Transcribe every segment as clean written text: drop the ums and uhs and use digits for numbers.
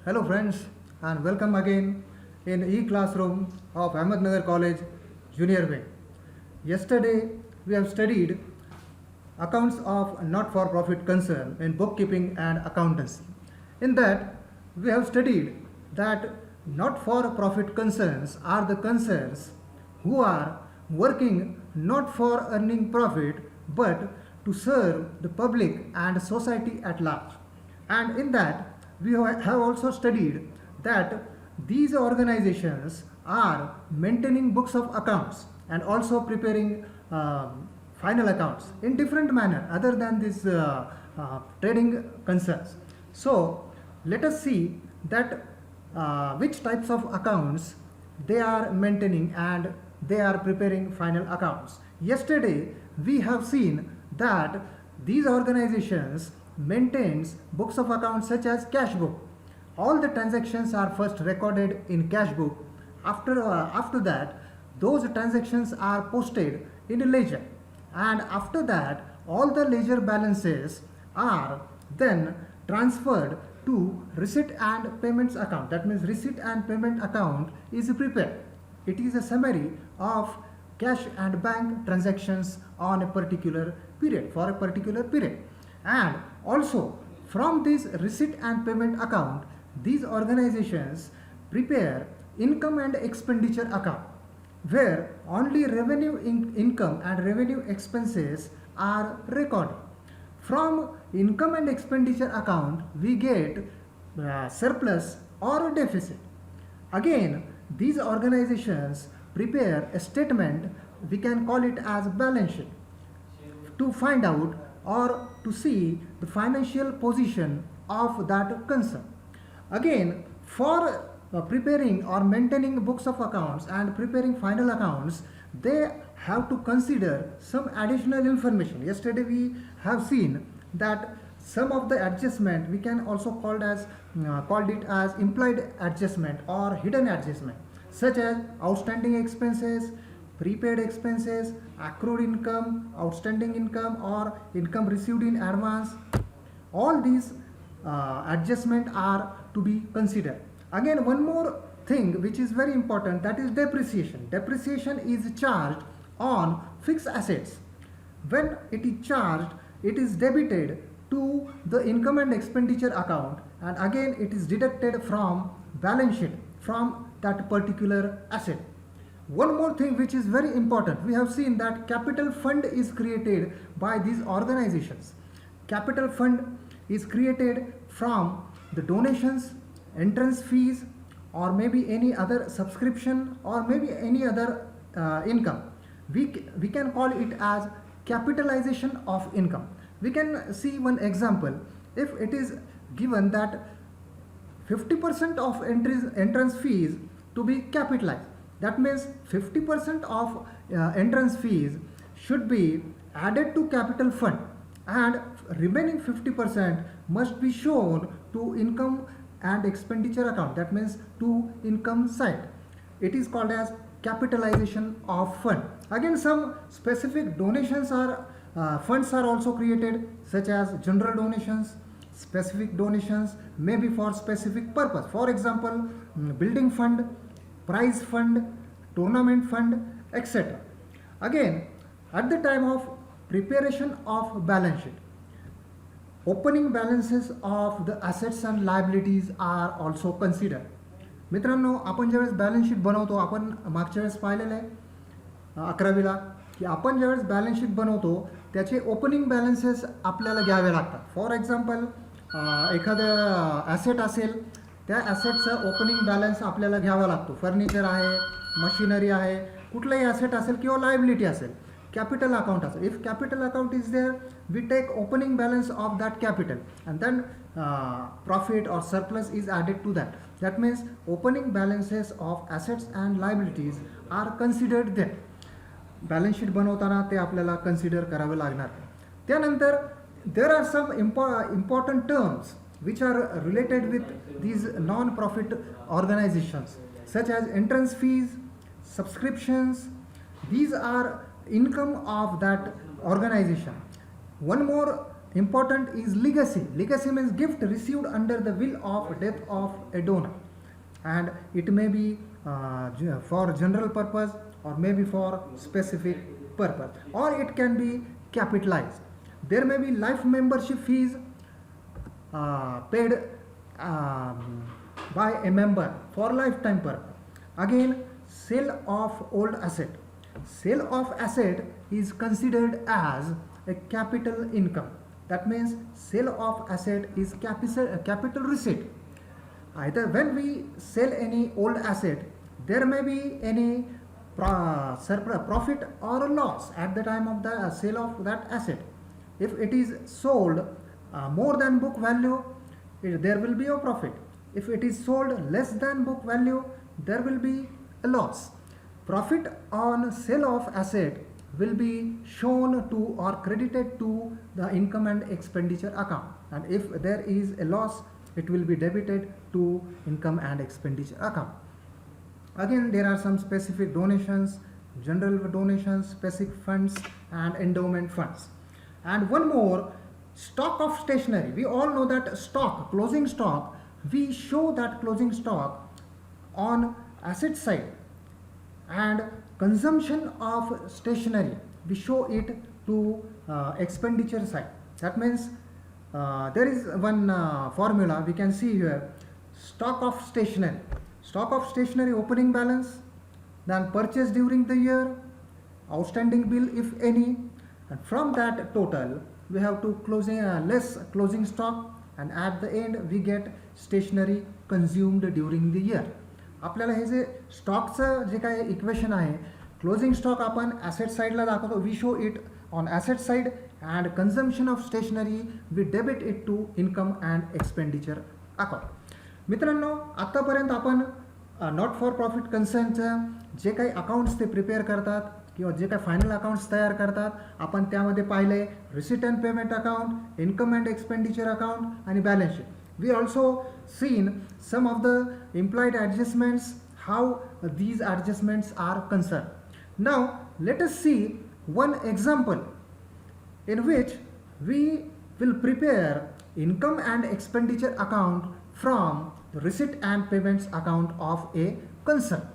Hello friends and welcome again in e-classroom of Ahmednagar College Junior Way. Yesterday we have studied accounts of not-for-profit concern in bookkeeping and accountancy. In that we have studied that not-for-profit concerns are the concerns who are working not for earning profit but to serve the public and society at large. And in that, we have also studied that these organizations are maintaining books of accounts and also preparing final accounts in different manner other than this trading concerns. So let us see that which types of accounts they are maintaining and they are preparing final accounts. Yesterday we have seen that these organizations maintains books of accounts such as cash book. All the transactions are first recorded in cash book. After that, those transactions are posted in a ledger, and after that, all the ledger balances are then transferred to receipt and payments account. That means receipt and payment account is prepared. It is a summary of cash and bank transactions on a particular period for a particular period. And also from this receipt and payment account, these organizations prepare income and expenditure account where only income and revenue expenses are recorded. From income and expenditure account we get surplus or deficit. Again, these organizations prepare a statement, we can call it as balance sheet, to find out or to see the financial position of that concern. Again, for preparing or maintaining books of accounts and preparing final accounts, they have to consider some additional information. Yesterday we have seen that some of the adjustment we can also called it as implied adjustment or hidden adjustment, such as outstanding expenses, prepaid expenses, accrued income, outstanding income, or income received in advance. All these adjustments are to be considered. Again, one more thing which is very important, that is depreciation. Depreciation is charged on fixed assets. When it is charged, it is debited to the income and expenditure account, and again it is deducted from balance sheet from that particular asset. One more thing which is very important, we have seen that capital fund is created by these organizations. Capital fund is created from the donations, entrance fees, or maybe any other subscription, or maybe any other income. We can call it as capitalization of income. We can see one example. If it is given that 50% of entrance fees to be capitalized, that means 50% of entrance fees should be added to capital fund, and remaining 50% must be shown to income and expenditure account, that means to income side. It is called as capitalization of fund. Again, some specific donations are funds are also created, such as general donations. Specific donations may be for specific purpose, for example building fund, prize fund, tournament fund, etc. Again, at the time of preparation of balance sheet, opening balances of the assets and liabilities are also considered. मित्रांनो, आपण ज्यावेळेस balance sheet बनवतो, आपण मागच्या वेळेस पाहिलेलं आहे 11वीला की आपण ज्यावेळेस बॅलन्स शीट बनवतो त्याचे ओपनिंग बॅलन्सेस आपल्याला घ्यावे लागतात. फॉर एक्झाम्पल एखादं ॲसेट असेल, त्या ॲसेटचं ओपनिंग बॅलन्स आपल्याला घ्यावा लागतो. फर्निचर आहे, मशिनरी आहे, कुठलंही ॲसेट असेल किंवा लायबिलिटी असेल, capital account also. If capital account is there, we take opening balance of that capital, and then profit or surplus is added to that. That means opening balances of assets and liabilities are considered there. Balance sheet बनवताना ते आपल्याला consider करावे लागणार. त्यानंतर there are some important terms which are related with these non-profit organizations, such as entrance fees, subscriptions. These are income of that organization. One more important is legacy. Legacy means gift received under the will of death of a donor, and it may be for general purpose or maybe for specific purpose, or it can be capitalized. There may be life membership fees paid by a member for lifetime purpose. Again, sale of old asset. Sale of asset is considered as a capital income. That means sale of asset is capital receipt. Either when we sell any old asset, there may be any profit or a loss at the time of the sale of that asset. If it is sold more than book value, there will be a profit. If it is sold less than book value, there will be a loss. Profit on sale of asset will be shown to or credited to the income and expenditure account, and if there is a loss, it will be debited to income and expenditure account. Again, there are some specific donations, general donations, specific funds, and endowment funds. And one more, stock of stationery. We all know that stock, closing stock, we show that closing stock on asset side, and consumption of stationery, we show it to expenditure side. That means there is one formula we can see here. Stock of stationery. Stock of stationery opening balance, then purchase during the year, outstanding bill if any, and from that total we have to less closing stock, and at the end we get stationery consumed during the year. आपल्याला हे जे स्टॉकचं जे काय equation आहे, closing stock आपण asset साईडला दाखवतो, we show it on asset side, and consumption of stationery we debit it to income and expenditure account. मित्रांनो, आत्तापर्यंत आपण not for profit कन्सर्नचं जे काही अकाउंट्स ते प्रिपेअर करतात किंवा जे काही फायनल अकाउंट्स तयार करतात, आपण त्यामध्ये पाहिले receipt and payment account, income and expenditure account आणि balance sheet. We also seen some of the implied adjustments, how these adjustments are concerned. Now let us see one example in which we will prepare income and expenditure account from the receipt and payments account of a concern.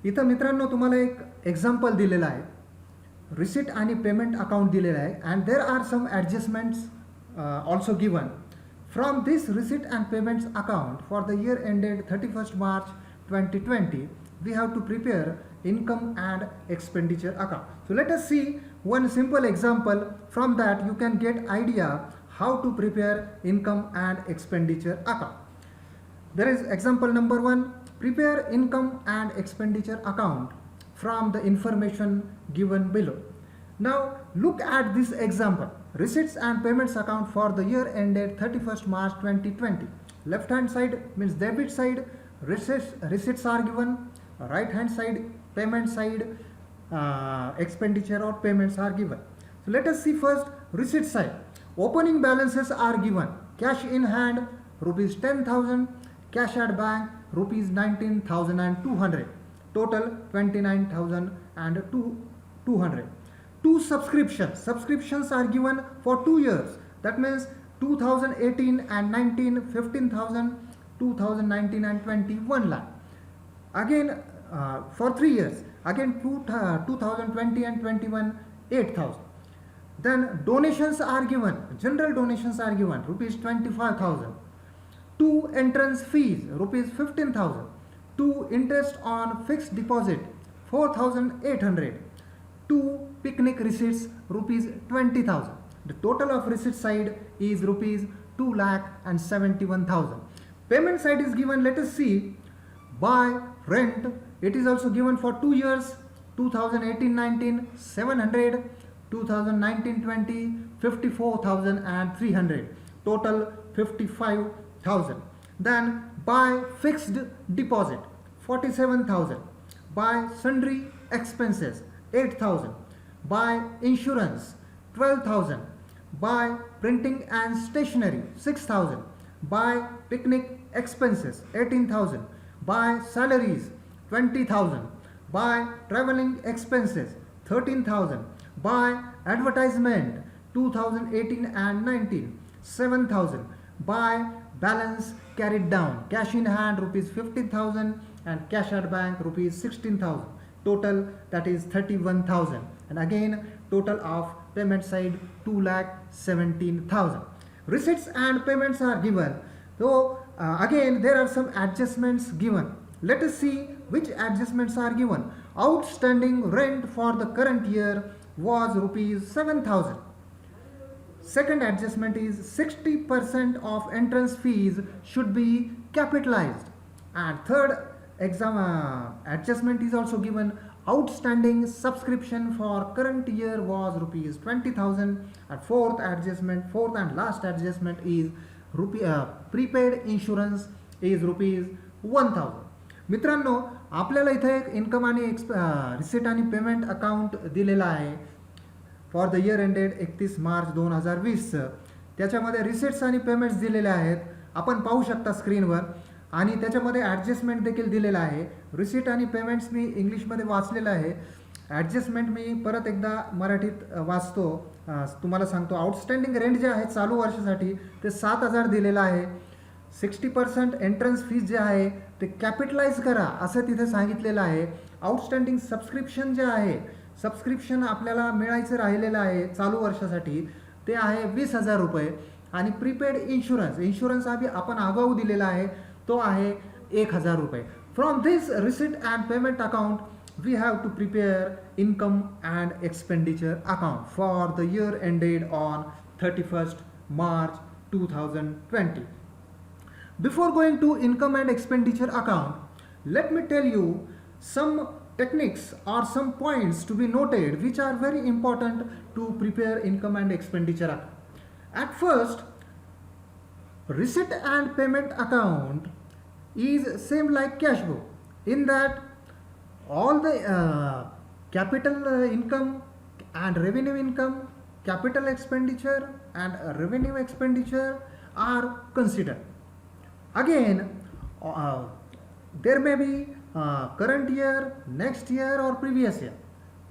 इथं मित्रांनो तुम्हाला एक example दिलेलं आहे, receipt आणि payment account दिलेलं आहे, and there are some adjustments also given. From this receipt and payments account for the year ended 31st March 2020, we have to prepare income and expenditure account. So let us see one simple example. From that you can get idea how to prepare income and expenditure account. There is example number 1. Prepare income and expenditure account from the information given below. Now look at this example. Receipts and payments account for the year ended 31st March 2020. Left hand side means debit side, receipts are given. Right hand side, payment side, expenditure or payments are given. So let us see first receipt side. Opening balances are given. Cash in hand rupees 10,000, cash at bank rupees 19,200, total 29,200. Two subscriptions are given for 2 years. That means 2018 and 19, 15,000, 2019 and 20, 1 lakh. Again for 3 years, again 2020 and 21, 8,000. Then donations are given, general donations are given, rupees 25,000. 2 entrance fees, rupees 15,000. 2 interest on fixed deposit, 4,800. 2 picnic receipts, rupees 20,000. The total of receipt side is rupees 2,71,000. Payment side is given. Let us see. Buy, rent, it is also given for 2 years, 2018-19, 700, 2019-20, 54,300, total 55,000. Then buy fixed deposit, 47,000. Buy sundry expenses, 8,000. Buy insurance, 12,000. Buy printing and stationery, 6,000. Buy picnic expenses, 18,000. Buy salaries, 20,000. Buy traveling expenses, 13,000. Buy advertisement, 2018 and 19, 7,000. Buy balance carried down, cash in hand rupees 15,000 and cash at bank rupees 16,000. Total that is 31,000. And again total of payment side 2,17,000. Receipts and payments are given. So again there are some adjustments given. Let us see which adjustments are given. Outstanding rent for the current year was rupees 7,000. Second adjustment is 60% of entrance fees should be capitalized. And third adjustment is also given. Outstanding subscription for current year was rupees 20,000. And fourth and last adjustment is prepaid insurance is rupees 1,000. मित्रांनो आपल्याला इथे एक income आणि receipt आणि payment account दिलेला आहे for the year ended 31 मार्च 2020. त्याच्यामध्ये receipts आणि पेमेंट्स दिलेले आहेत, आपण पाहू शकता स्क्रीनवर. आणि त्याच्यामध्ये ॲडजस्टमेंट देखील दिलेला आहे. रिसीट आणि पेमेंट्स मी इंग्लिशमध्ये वाचलेलं आहे, ॲडजस्टमेंट मी परत एकदा मराठीत वाचतो, तुम्हाला सांगतो. आउटस्टँडिंग रेंट जे आहे चालू वर्षासाठी ते 7,000 दिलेलं आहे. 60% एंट्रन्स फीज जे आहे ते कॅपिटलाइज करा असं तिथे सांगितलेलं आहे. आउटस्टँडिंग सबस्क्रिप्शन जे आहे, सबस्क्रिप्शन आपल्याला मिळायचं राहिलेलं आहे चालू वर्षासाठी ते आहे 20,000 रुपये. आणि प्रीपेड इन्शुरन्स आपण आगाऊ दिलेला आहे तो आहे 1,000 रुपये. From this receipt and payment account we have to prepare income and expenditure account for the year ended on 31st March 2020. Before going to income and expenditure account, let me tell you some techniques or some points to be noted which are very important to prepare income and expenditure account. At first, receipt and payment account is same like cash book in that all the capital income and revenue income, capital expenditure and revenue expenditure are considered. Again, there may be current year, next year or previous year.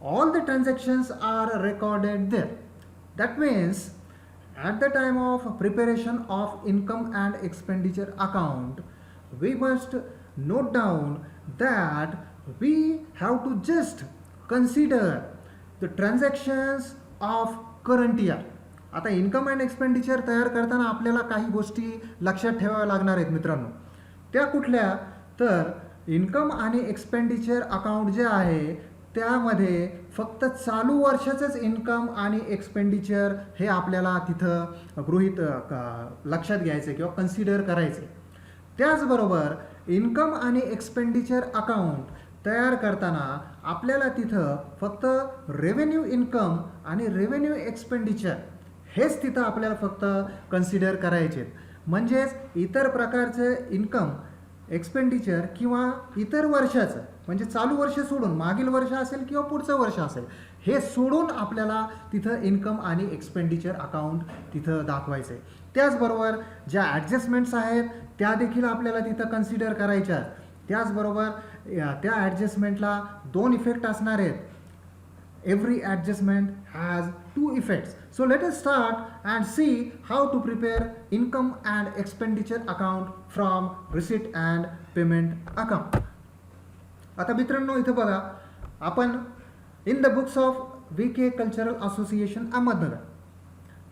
All the transactions are recorded there. That means at the time of preparation of income and expenditure account, we must note down that we have to just consider the transactions of current year. आता income and expenditure तयार करताना आपल्याला काही गोष्टी लक्षात ठेवाव्या लागणार आहेत मित्रांनो. त्या कुठल्या तर इन्कम आणि एक्सपेंडिचर अकाउंट जे आहे त्यामध्ये फक्त चालू वर्षाचंच इन्कम आणि एक्सपेंडिचर हे आपल्याला तिथं गृहीत लक्षात घ्यायचं किंवा कन्सिडर करायचे. त्याचबरोबर इन्कम आणि एक्सपेंडिचर अकाउंट तयार करताना आपल्याला तिथं फक्त रेव्हेन्यू इन्कम आणि रेव्हेन्यू एक्सपेंडिचर हेच तिथं आपल्याला फक्त कन्सिडर करायचे. म्हणजेच इतर प्रकारचं इन्कम एक्सपेंडिचर किंवा इतर वर्षाचं म्हणजे चालू वर्ष सोडून मागील वर्ष असेल किंवा पुढचं वर्ष असेल हे सोडून आपल्याला तिथं इन्कम आणि एक्सपेंडिचर अकाउंट तिथं दाखवायचं आहे. त्याचबरोबर ज्या ॲडजस्टमेंट्स आहेत त्या देखील आपल्याला तिथं कन्सिडर करायच्या. त्याचबरोबर त्या ॲडजस्टमेंटला 2 इफेक्ट असणार आहेत. Every adjustment has 2 effects. So let us start and see how to prepare income and expenditure account from receipt and payment account. आता मित्रांनो इथे बघा आपण in the books of VK Cultural Association Ahmednagar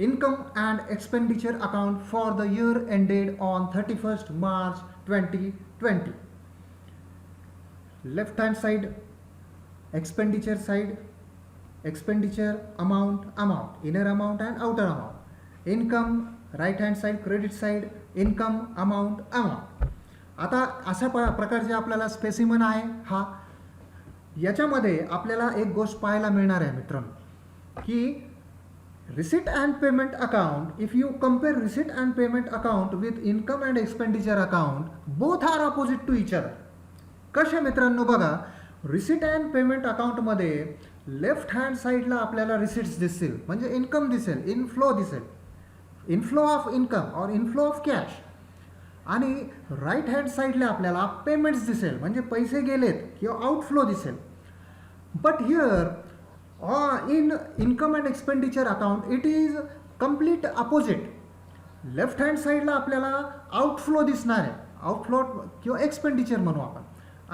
income and expenditure account for the year ended on 31st March 2020. Left hand side expenditure side, expenditure amount, inner amount and outer amount. Income right hand side, credit side, income amount. आता अशा प्रकारचे आपल्याला specimen आहे हा. याच्यामध्ये आपल्याला एक गोष्ट पाहायला मिळणार आहे मित्रांनो की receipt and payment account, if you compare receipt and payment account with income and expenditure account, both are opposite to each other. कसे मित्रांनो बघा, रिसीट अँड पेमेंट अकाउंटमध्ये लेफ्ट हँड साईडला आपल्याला रिसीट्स दिसतील म्हणजे इन्कम दिसेल, इनफ्लो दिसेल, इनफ्लो ऑफ इन्कम और इनफ्लो ऑफ कॅश. आणि राईट हँड साईडला आपल्याला पेमेंट्स दिसेल म्हणजे पैसे गेलेत किंवा आउटफ्लो दिसेल. But here In income and expenditure account it is complete opposite. Left hand साईडला आपल्याला आउटफ्लो दिसणार आहे, आउटफ्लो किंवा एक्सपेंडिचर म्हणू आपण,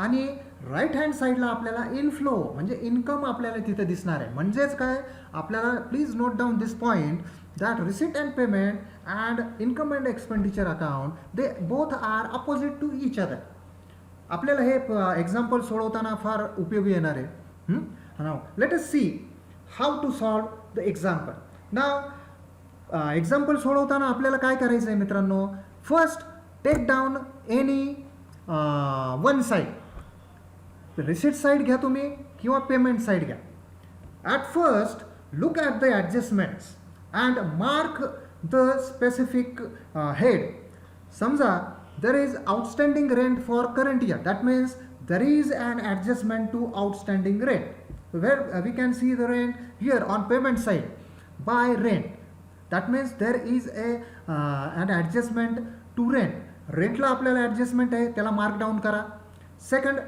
आणि राईट हँड साईडला आपल्याला इनफ्लो म्हणजे इन्कम आपल्याला तिथे दिसणार आहे. म्हणजेच काय, आपल्याला please note down this point that receipt and payment and income and expenditure account they both are opposite to each other. आपल्याला हे एक्झाम्पल सोडवताना फार उपयोगी येणार आहे. Now let us see how to solve the example. Now example सोडवताना आपल्याला काय करायचं आहे मित्रांनो, first take down any one side. Receipt side घ्या तुम्ही किंवा पेमेंट साईड घ्या. At first look at the ॲडजस्टमेंट्स and mark the specific head. समजा there is outstanding rent for current year, that means there is an adjustment to outstanding rent, where we can see the rent here on payment side by rent. That means there is an adjustment to rent. रेंटला आपल्याला adjustment आहे, त्याला mark down करा. Second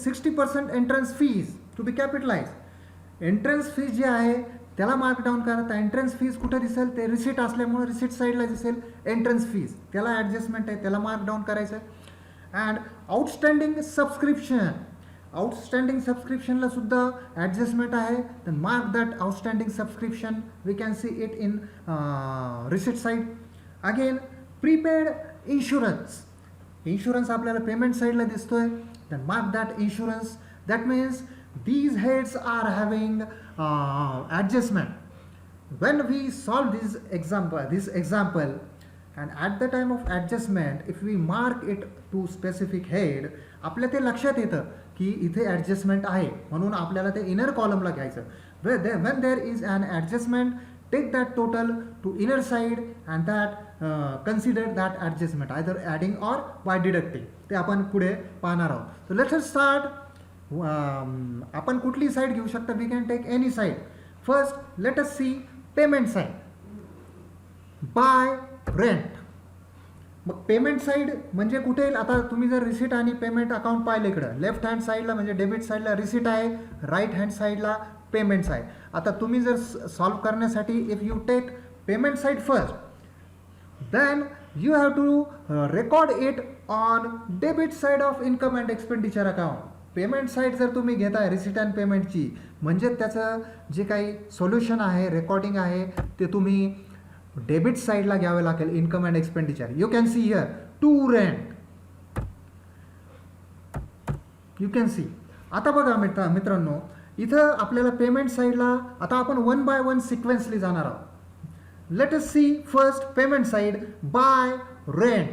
60% entrance fees to be capitalize. Entrance fees जे आहे त्याला mark down करा. तर एंट्रन्स फीज कुठे दिसेल, ते रिसिट असल्यामुळे रिसिट साईडला दिसेल एंट्रन्स फीज, त्याला ॲडजस्टमेंट आहे, त्याला मार्क डाऊन करायचं आहे. अँड आउटस्टँडिंग सबस्क्रिप्शन, आउटस्टँडिंग सबस्क्रिप्शनला सुद्धा ॲडजस्टमेंट आहे, तर mark that outstanding subscription. We can see it in receipt side. Again prepaid insurance, insurance आपल्याला पेमेंट साईडला दिसतोय, तर mark that insurance. That means these heads are having adjustment. When we solve this example and at the time of adjustment if we mark it to specific head, आपल्या ते लक्षात येतं की इथे ॲडजस्टमेंट आहे, म्हणून आपल्याला ते इनर कॉलमला घ्यायचं. when there is an adjustment, take that total to inner side and that consider that adjustment either adding or by deducting. ते आपण पुढे पाहणार आहोत. So let's start. आपण कुठली साईड घेऊ शकता, we can take any side. First let us see payment side by rent. मग पेमेंट साईड म्हणजे कुठे, आता तुम्ही जर रिसिट आणि पेमेंट अकाउंट पाहिलं इकडं लेफ्ट हँड साईडला म्हणजे डेबिट साईडला रिसिट आहे, राईट हँड साईडला पेमेंट्स आहे. आता तुम्ही जर सॉल्व करण्यासाठी if you take payment side first, then you have to record it on debit side of income and expenditure account. Payment side जर तुम्ही घेताय रिसिट अँड पेमेंटची, म्हणजे त्याचं जे काही सोल्युशन आहे, रेकॉर्डिंग आहे, ते तुम्ही डेबिट साईडला घ्यावे लागेल, income and expenditure. You can see here to rent, you can see. आता बघा मित्रांनो, इथं आपल्याला पेमेंट साईडला आता आपण वन बाय वन सिक्वेन्सली जाणार आहोत. Let us see first payment side by rent.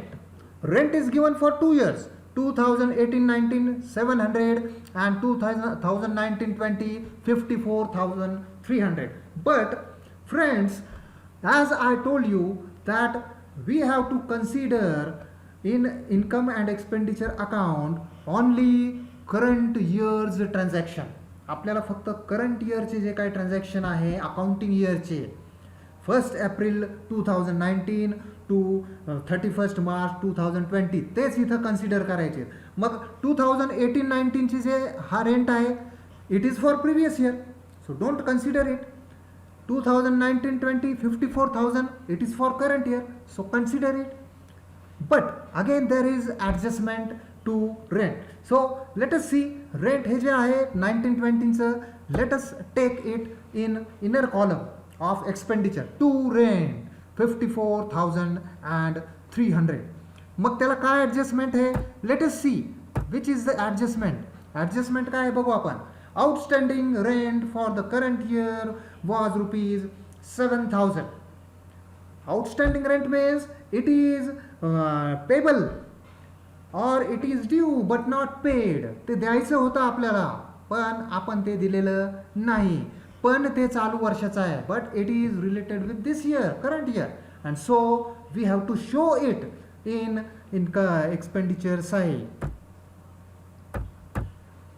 Rent is given for 2 years, 2018-19 700 and 2019-20 54,300. But friends, as I told you that we have to consider in income and expenditure account only current year's transaction. आपल्याला फक्त current इयरचे जे काही transaction आहे accounting इयरचे 1 April 2019 to 31 March 2020 तेच इथं consider करायचे. मग 2018-19ची जे हा rent आहे it is for previous year, so don't consider it. 2019-20 54,000 it is for current year, so consider it. But again there is adjustment to rent. So let us see rent हे जे आहे 19-20चं, let us take it in inner column of expenditure to rent 54,300. मग त्याला काय adjustment आहे, let us see which is the adjustment. Adjustment काय आहे बघू आपण. Outstanding rent for the current year was ₹7,000. Outstanding rent means it is payable or it is due but not paid. ते द्यायचं होतं आपल्याला पण आपण ते दिलेलं नाही, पण ते चालू वर्षाचं आहे, but it is related with this year current year, and so we have to show it in expenditure side.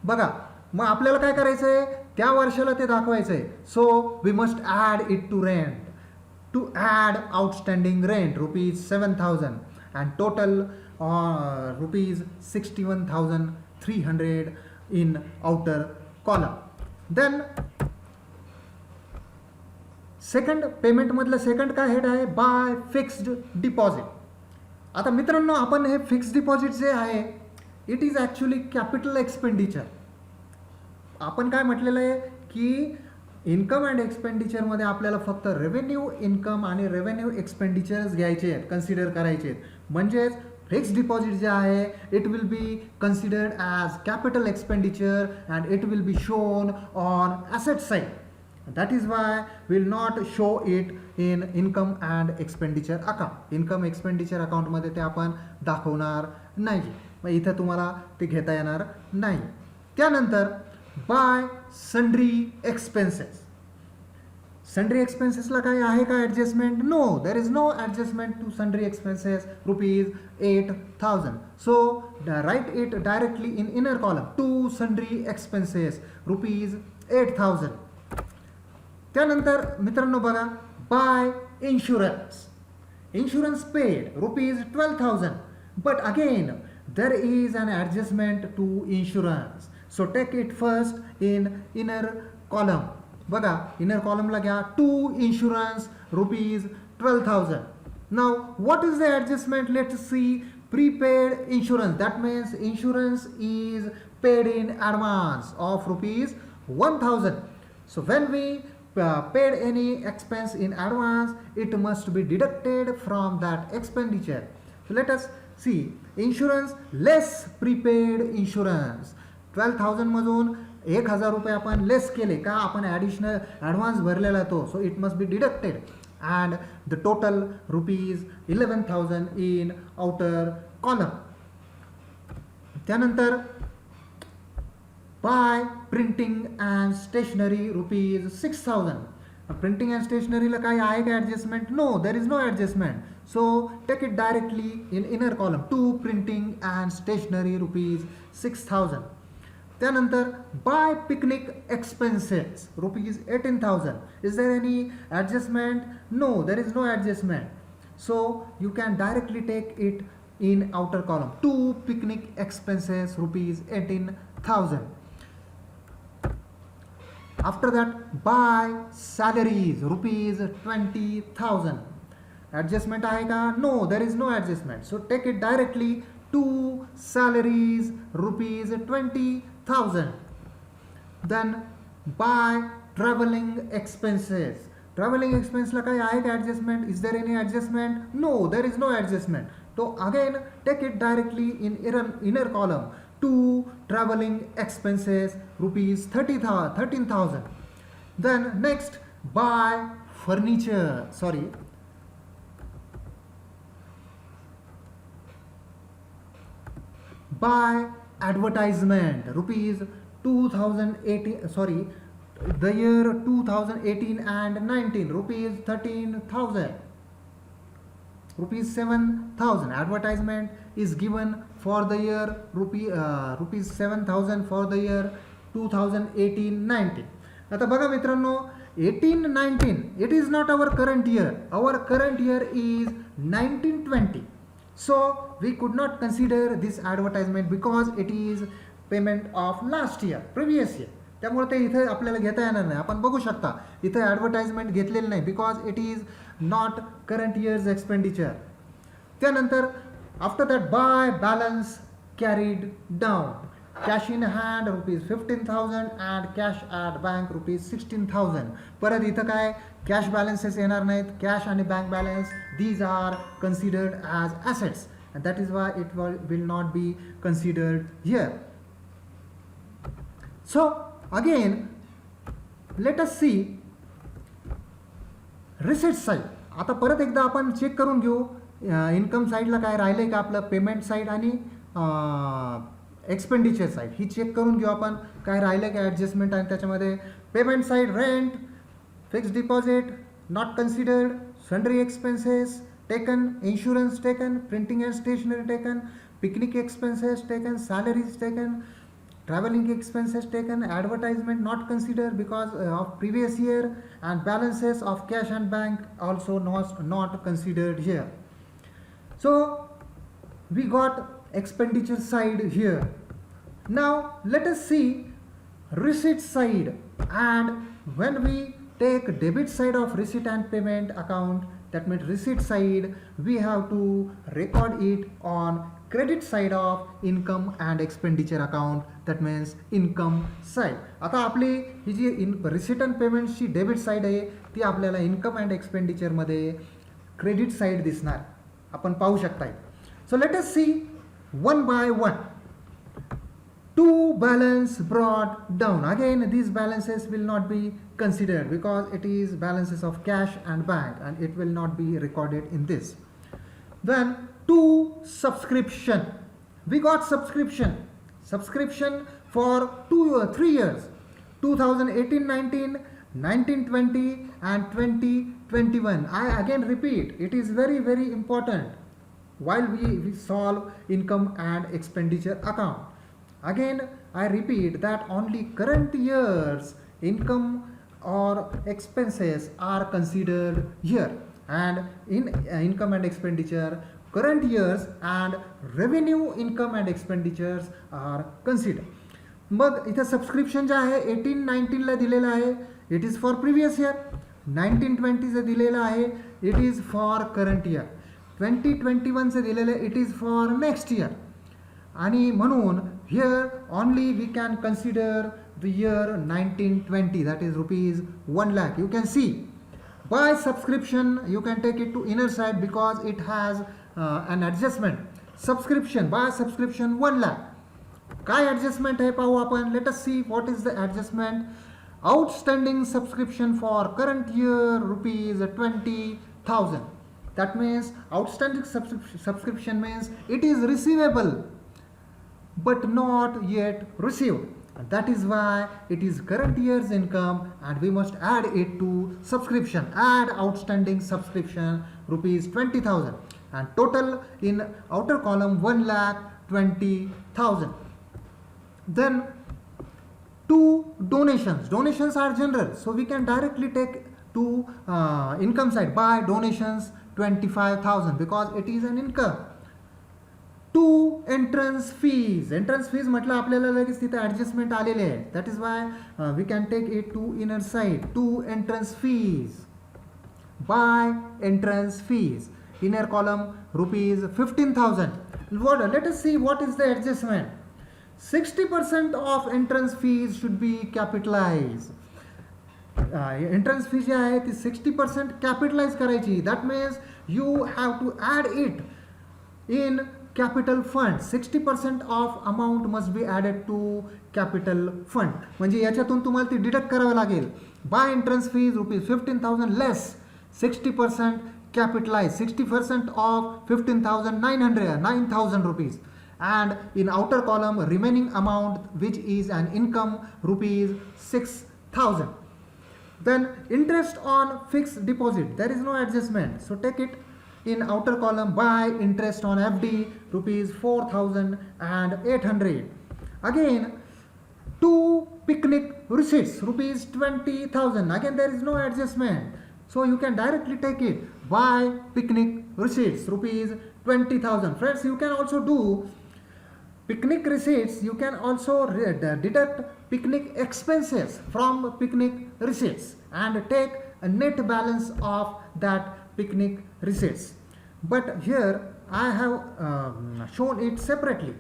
बघा मग आपल्याला काय करायचं आहे, त्या वर्षाला ते दाखवायचं आहे. So we must add it to rent. To add outstanding rent ₹7,000 and total ₹61,300 in outer column. Then second पेमेंटमधलं सेकंड काय हेड आहे, बाय फिक्स्ड डिपॉझिट. आता मित्रांनो, आपण हे फिक्स्ड डिपॉझिट जे आहे it is actually capital expenditure. आपण काय म्हटलेलं आहे की इन्कम अँड एक्सपेंडिचरमध्ये आपल्याला फक्त रेव्हेन्यू इन्कम आणि रेव्हेन्यू एक्सपेंडिचर्स घ्यायचे आहेत, कन्सिडर करायचे आहेत. म्हणजेच फिक्स्ड डिपॉझिट जे आहे it will be considered as capital expenditure and it will be shown on asset side. That is why will not show it in income and expenditure account. Income expenditure अकाउंटमध्ये ते आपण दाखवणार नाही. मग इथं तुम्हाला ते घेता येणार नाही. त्यानंतर बाय सन्ड्री एक्सपेन्सेस. सन्ड्री एक्सपेन्सेसला काय आहे का adjustment? No, there is no adjustment to sundry expenses ₹8,000. So write it directly in inner column to sundry expenses ₹8,000. त्यानंतर मित्रांनो बघा, by insurance. Insurance paid ₹12,000. But again there is an adjustment to insurance. So take it first in inner column. बघा, inner column ला घ्या, to insurance ₹12,000. Now what is the adjustment? Let's see. Prepaid insurance, that means insurance is paid in advance of ₹1,000. So when we paid any expense in advance, it must be deducted from that expenditure. So let us see, insurance less prepaid insurance. 12,000 मधून ₹1,000 आपण less केले का, आपण additional advance भरलेला तो. So it must be deducted and the total ₹11,000 in outer column. त्यानंतर by printing and stationery ₹6,000. Printing and स्टेशनरीला काय आहे का adjustment? No, there is no adjustment. So take it directly in inner column to printing and stationery ₹6,000. त्यानंतर buy picnic expenses ₹18,000. Is there any adjustment? No, there is no adjustment. So you can directly take it in outer column to picnic expenses ₹18,000. After that, buy salaries ₹20,000. Adjustment आहे का? No, there is no adjustment. So take it directly to salaries ₹20,000. Then buy traveling expenses. Traveling expense ला काय आहे का adjustment? Is there any adjustment? No, there is no adjustment. So again take it directly in inner column to traveling expenses ₹13,000. Then next, buy furniture. By advertisement ₹2018, the year 2018 and 19 ₹13,000, ₹7,000. Advertisement is given for the year ₹7,000 for the year 2018-19. आता बघा मित्रांनो, 18-19 it is not our current year. Our current year is 19-20. So we could not consider this advertisement because it is payment of last year, previous year. त्यामुळे ते इथे आपल्याला घेता येणार नाही. आपण बघू शकता इथे ॲडव्हर्टाइजमेंट घेतलेलं नाही because it is not current year's expenditure. त्यानंतर after that by balance carried down. Cash in hand ₹15,000 and cash at bank ₹16,000. परत इथं काय कॅश बॅलन्सेस येणार नाहीत. कॅश आणि bank balance these are considered as assets and that is why it will not be considered here. So again let us see receipt side. आता परत एकदा आपण चेक करून घेऊ इन्कम साईडला काय राहिलं आहे का आपलं. पेमेंट साईड आणि एक्सपेंडिचर साईड ही चेक करून घेऊ आपण काय राहिलं का ॲडजस्टमेंट आहे त्याच्यामध्ये. Payment side rent, fixed deposit not considered, sundry expenses taken, insurance taken, printing and stationery taken, picnic expenses taken, salaries taken, traveling expenses taken, advertisement not considered because of previous year, and balances of cash and bank also not considered here. So we got expenditure side here. Now let us see receipt side, and when we take debit side of receipt and payment account, that means receipt side, we have to record it on credit side of income and expenditure account, that means income side. आता आपली ही जी receipt and पेमेंटची debit side आहे ती आपल्याला income and एक्सपेंडिचरमध्ये credit side दिसणार, आपण पाहू शकताय. So let us see one by one. Two balance brought down. Again, these balances will not be considered because it is balances of cash and bank and it will not be recorded in this. Then two subscription. We got subscription. Subscription for 3 years. 2018-19, 19-20 and 20-21. I again repeat, it is very, very important while we solve income and expenditure account. Again, I repeat that only current year's income or expenses are considered here, and in income and expenditure, current years and revenue, income and expenditures are considered. मग इथे subscription जे आहे 18-19ला दिलेलं आहे, it is for previous year. 19-20चं दिलेलं आहे, it is for current year. 20-21चं दिलेलं आहे, it is for next year. आणि म्हणून here only we can consider the year 1920, that is rupees 1 lakh. You can see by subscription you can take it to inner side because it has an adjustment. Subscription, by subscription 1 lakh. काय adjustment आहे पाहू आपण. Let us see what is the adjustment. Outstanding subscription for current year rupees 20,000. That means outstanding subscription means it is receivable but not yet received. That is why it is current year's income and we must add it to subscription. Add outstanding subscription rupees 20,000 and total in outer column 1,20,000. Then two donations. Donations are general, so we can directly take to income side. By donations 25,000 because it is an income. Two entrance fees. Entrance fees म्हटलं आपल्याला लगेच तिथे adjustment आलेले आहे. That is why we can take it to inner side. Two entrance fees. By entrance fees inner column rupees 15,000. What? Let us see what is the adjustment. 60% of entrance fees should be capitalized. Entrance fee जी आहे ती 60% capitalize करायची. That means you have to add it in capital fund. 60% of amount must be added to capital fund. म्हणजे याच्यातून तुम्हाला ती deduct करावं लागेल. By entrance fees rupees 15,000 less 60% capitalized. 60% of 9,000 rupees. And in outer column remaining amount which is an income rupees 6,000. Then interest on fixed deposit, there is no adjustment, so take it in outer column. By interest on FD rupees 4,800. Again two picnic receipts rupees 20,000. Again there is no adjustment, so you can directly take it. By picnic receipts rupees 20,000. Friends, you can also do picnic receipts. You can also deduct picnic expenses from picnic receipts and take a net balance of that picnic receipts. But here I have shown it separately.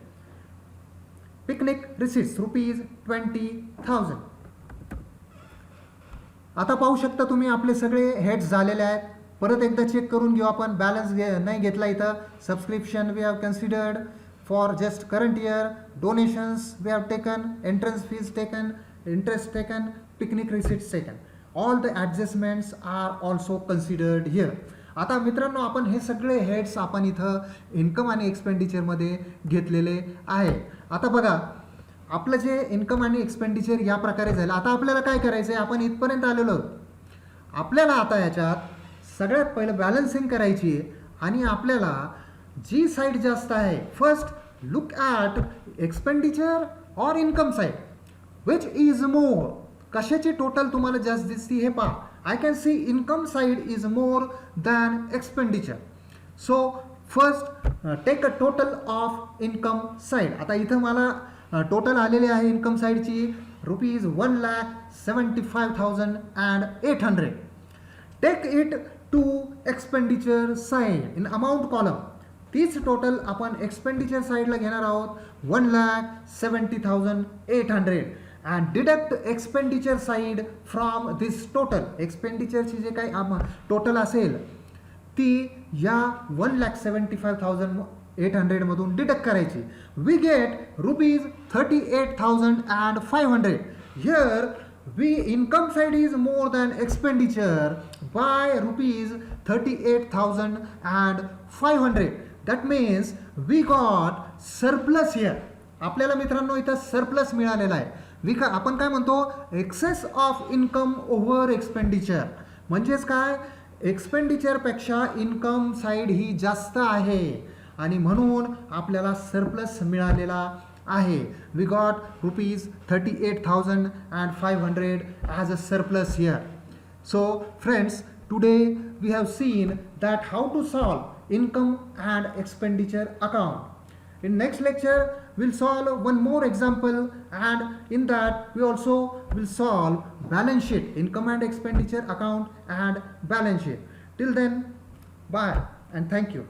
Picnic receipts rupees 20,000. आता पाहू शकता तुम्ही आपले सगळे heads झालेले आहेत. परत एकदा चेक करून घेऊ आपण. बॅलन्स नाही घेतला इथं. Subscription we have considered for just current year. Donations we have taken. Entrance fees taken. Interest taken. Picnic receipts taken. All the adjustments are also considered here. आता मित्रांनो आपण हे सगळे हेड्स आपण इथं इन्कम आणि एक्सपेंडिचरमध्ये घेतलेले आहे. आता बघा आपलं जे इन्कम आणि एक्सपेंडिचर या प्रकारे झालं. आता आपल्याला काय करायचं आहे, आपण इथपर्यंत आलेलो आहोत. आपल्याला आता याच्यात सगळ्यात पहिलं बॅलन्सिंग करायची आहे आणि आपल्याला जी साईड जास्त आहे, first look at expenditure or income side, which is more. कशाची टोटल तुम्हाला जास्त दिसती हे पहा. I can see income side is more than expenditure. So first take a total of income side. आता इथं मला टोटल आलेले आहे इन्कम साईडची rupees 1,75,800. Take it to expenditure side in amount column. तीच टोटल आपण एक्सपेंडिचर साईडला घेणार आहोत 1,70,800 and deduct expenditure side from this total. एक्सपेंडिचरची जे काही टोटल असेल ती या 1,75,800 मधून डिडक्ट करायची. We get rupees 38,500. Here we income side is more than expenditure by rupees 38,500. that means we got surplus here. आपल्याला मित्रांनो इथं सरप्लस मिळालेला आहे. आपण काय म्हणतो excess of income over expenditure. म्हणजेच काय एक्सपेंडिचरपेक्षा इन्कम साईड ही जास्त आहे आणि म्हणून आपल्याला सरप्लस मिळालेला आहे. We got rupees 38,500 as a surplus here. So friends, today we have seen that how to solve income and expenditure account. In next lecture we'll solve one more example, and in that we also will solve balance sheet, income and expenditure account and balance sheet. Till then, bye and thank you.